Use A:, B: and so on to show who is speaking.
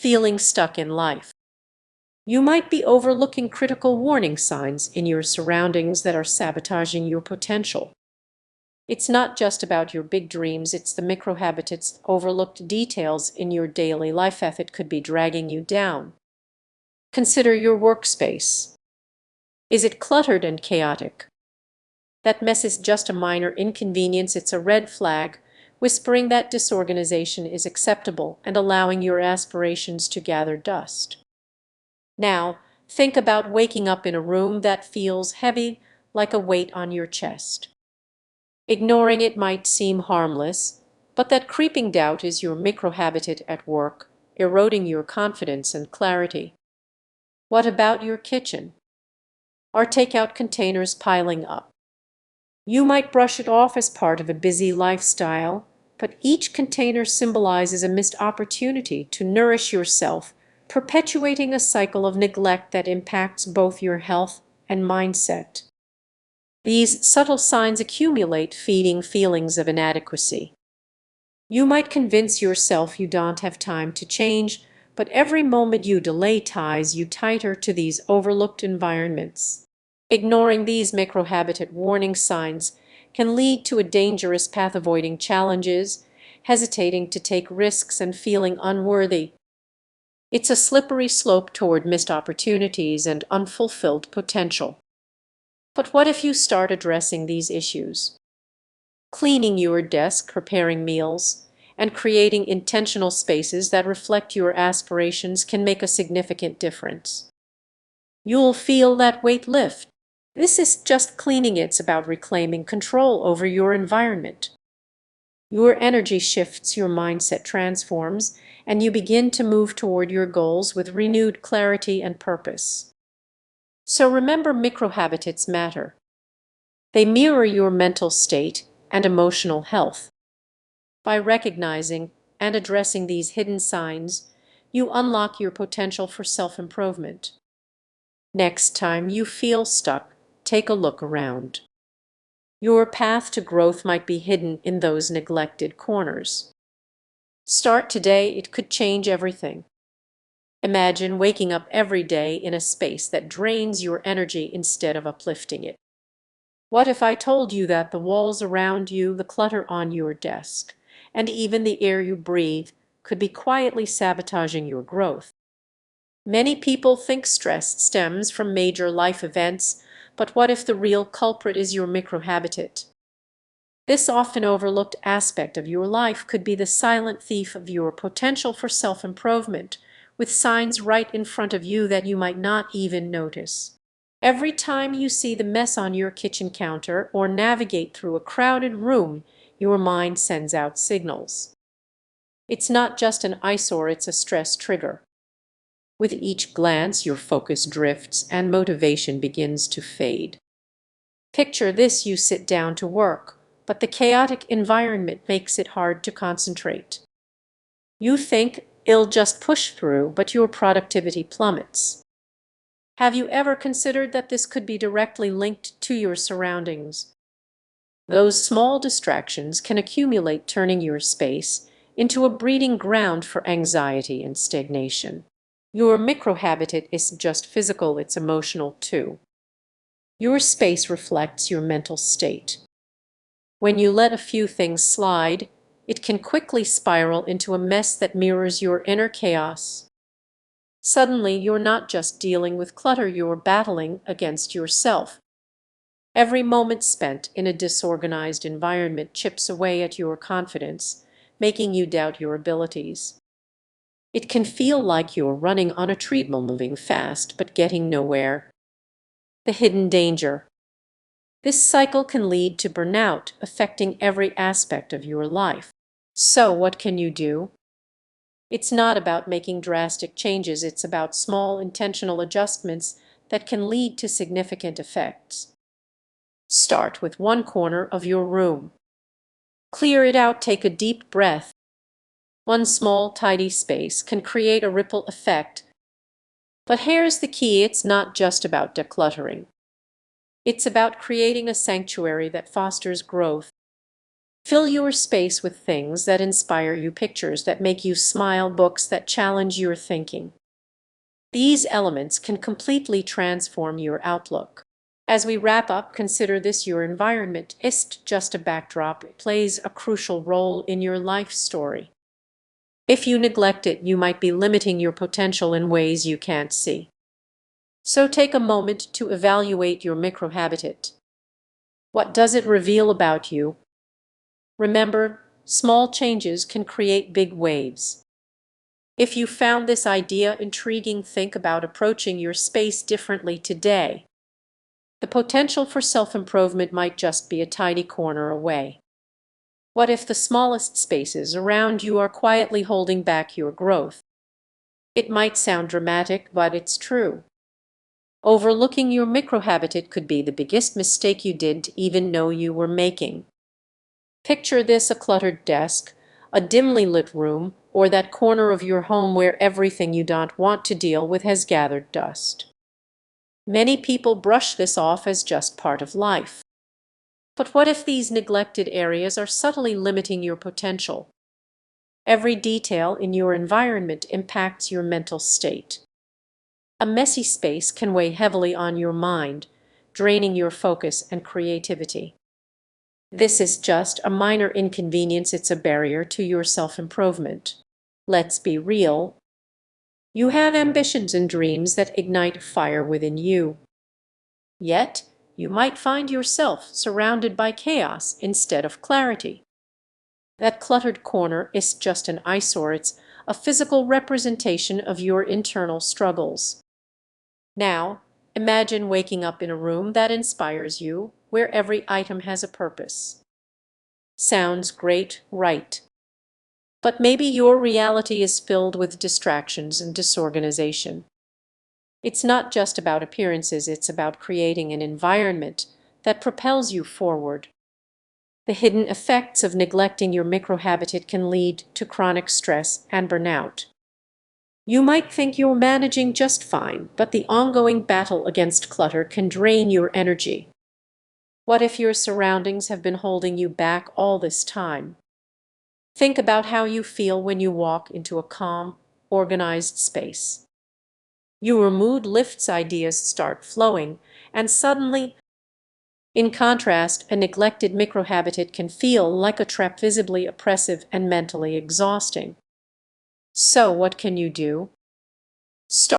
A: Feeling stuck in life. You might be overlooking critical warning signs in your surroundings that are sabotaging your potential. It's not just about your big dreams, it's the microhabits, overlooked details in your daily life that could be dragging you down. Consider your workspace. Is it cluttered and chaotic? That mess is just a minor inconvenience, it's a red flag, whispering that disorganization is acceptable and allowing your aspirations to gather dust. Now, think about waking up in a room that feels heavy, like a weight on your chest. Ignoring it might seem harmless, but that creeping doubt is your microhabitat at work, eroding your confidence and clarity. What about your kitchen? Are takeout containers piling up? You might brush it off as part of a busy lifestyle, but each container symbolizes a missed opportunity to nourish yourself, perpetuating a cycle of neglect that impacts both your health and mindset. These subtle signs accumulate, feeding feelings of inadequacy. You might convince yourself you don't have time to change, but every moment you delay ties you tighter to these overlooked environments. Ignoring these microhabitat warning signs can lead to a dangerous path, avoiding challenges, hesitating to take risks, and feeling unworthy. It's a slippery slope toward missed opportunities and unfulfilled potential. But what if you start addressing these issues? Cleaning your desk, preparing meals, and creating intentional spaces that reflect your aspirations can make a significant difference. You'll feel that weight lift. This is just cleaning, it's about reclaiming control over your environment. Your energy shifts, your mindset transforms, and you begin to move toward your goals with renewed clarity and purpose. So remember, microhabitats matter. They mirror your mental state and emotional health. By recognizing and addressing these hidden signs, you unlock your potential for self-improvement. Next time you feel stuck, take a look around. Your path to growth might be hidden in those neglected corners. Start today, it could change everything. Imagine waking up every day in a space that drains your energy instead of uplifting it. What if I told you that the walls around you, the clutter on your desk, and even the air you breathe could be quietly sabotaging your growth? Many people think stress stems from major life events, but what if the real culprit is your microhabitat? This often overlooked aspect of your life could be the silent thief of your potential for self-improvement, with signs right in front of you that you might not even notice. Every time you see the mess on your kitchen counter or navigate through a crowded room, your mind sends out signals. It's not just an eyesore, it's a stress trigger. With each glance, your focus drifts and motivation begins to fade. Picture this: you sit down to work, but the chaotic environment makes it hard to concentrate. You think you'll just push through, but your productivity plummets. Have you ever considered that this could be directly linked to your surroundings? Those small distractions can accumulate, turning your space into a breeding ground for anxiety and stagnation. Your microhabitat isn't just physical, it's emotional too. Your space reflects your mental state. When you let a few things slide, it can quickly spiral into a mess that mirrors your inner chaos. Suddenly, you're not just dealing with clutter, you're battling against yourself. Every moment spent in a disorganized environment chips away at your confidence, making you doubt your abilities. It can feel like you're running on a treadmill, moving fast but getting nowhere. The hidden danger. This cycle can lead to burnout, affecting every aspect of your life. So what can you do? It's not about making drastic changes, it's about small intentional adjustments that can lead to significant effects. Start with one corner of your room. Clear it out, take a deep breath. One small, tidy space can create a ripple effect. But here's the key: it's not just about decluttering. It's about creating a sanctuary that fosters growth. Fill your space with things that inspire you, pictures that make you smile, books that challenge your thinking. These elements can completely transform your outlook. As we wrap up, consider this: your environment isn't just a backdrop, it plays a crucial role in your life story. If you neglect it, you might be limiting your potential in ways you can't see. So take a moment to evaluate your microhabitat. What does it reveal about you? Remember, small changes can create big waves. If you found this idea intriguing, think about approaching your space differently today. The potential for self-improvement might just be a tiny corner away. What if the smallest spaces around you are quietly holding back your growth? It might sound dramatic, but it's true. Overlooking your microhabitat could be the biggest mistake you didn't even know you were making. Picture this: a cluttered desk, a dimly lit room, or that corner of your home where everything you don't want to deal with has gathered dust. Many people brush this off as just part of life. But what if these neglected areas are subtly limiting your potential? Every detail in your environment impacts your mental state. A messy space can weigh heavily on your mind, draining your focus and creativity. This is just a minor inconvenience, it's a barrier to your self-improvement. Let's be real. You have ambitions and dreams that ignite a fire within you. Yet, you might find yourself surrounded by chaos instead of clarity. That cluttered corner is just an eyesore, it's a physical representation of your internal struggles. Now, imagine waking up in a room that inspires you, where every item has a purpose. Sounds great, right? But maybe your reality is filled with distractions and disorganization. It's not just about appearances, it's about creating an environment that propels you forward. The hidden effects of neglecting your microhabitat can lead to chronic stress and burnout. You might think you're managing just fine, but the ongoing battle against clutter can drain your energy. What if your surroundings have been holding you back all this time? Think about how you feel when you walk into a calm, organized space. Your mood lifts, ideas start flowing, and suddenly, in contrast, a neglected microhabitat can feel like a trap, visibly oppressive and mentally exhausting. So what can you do? Start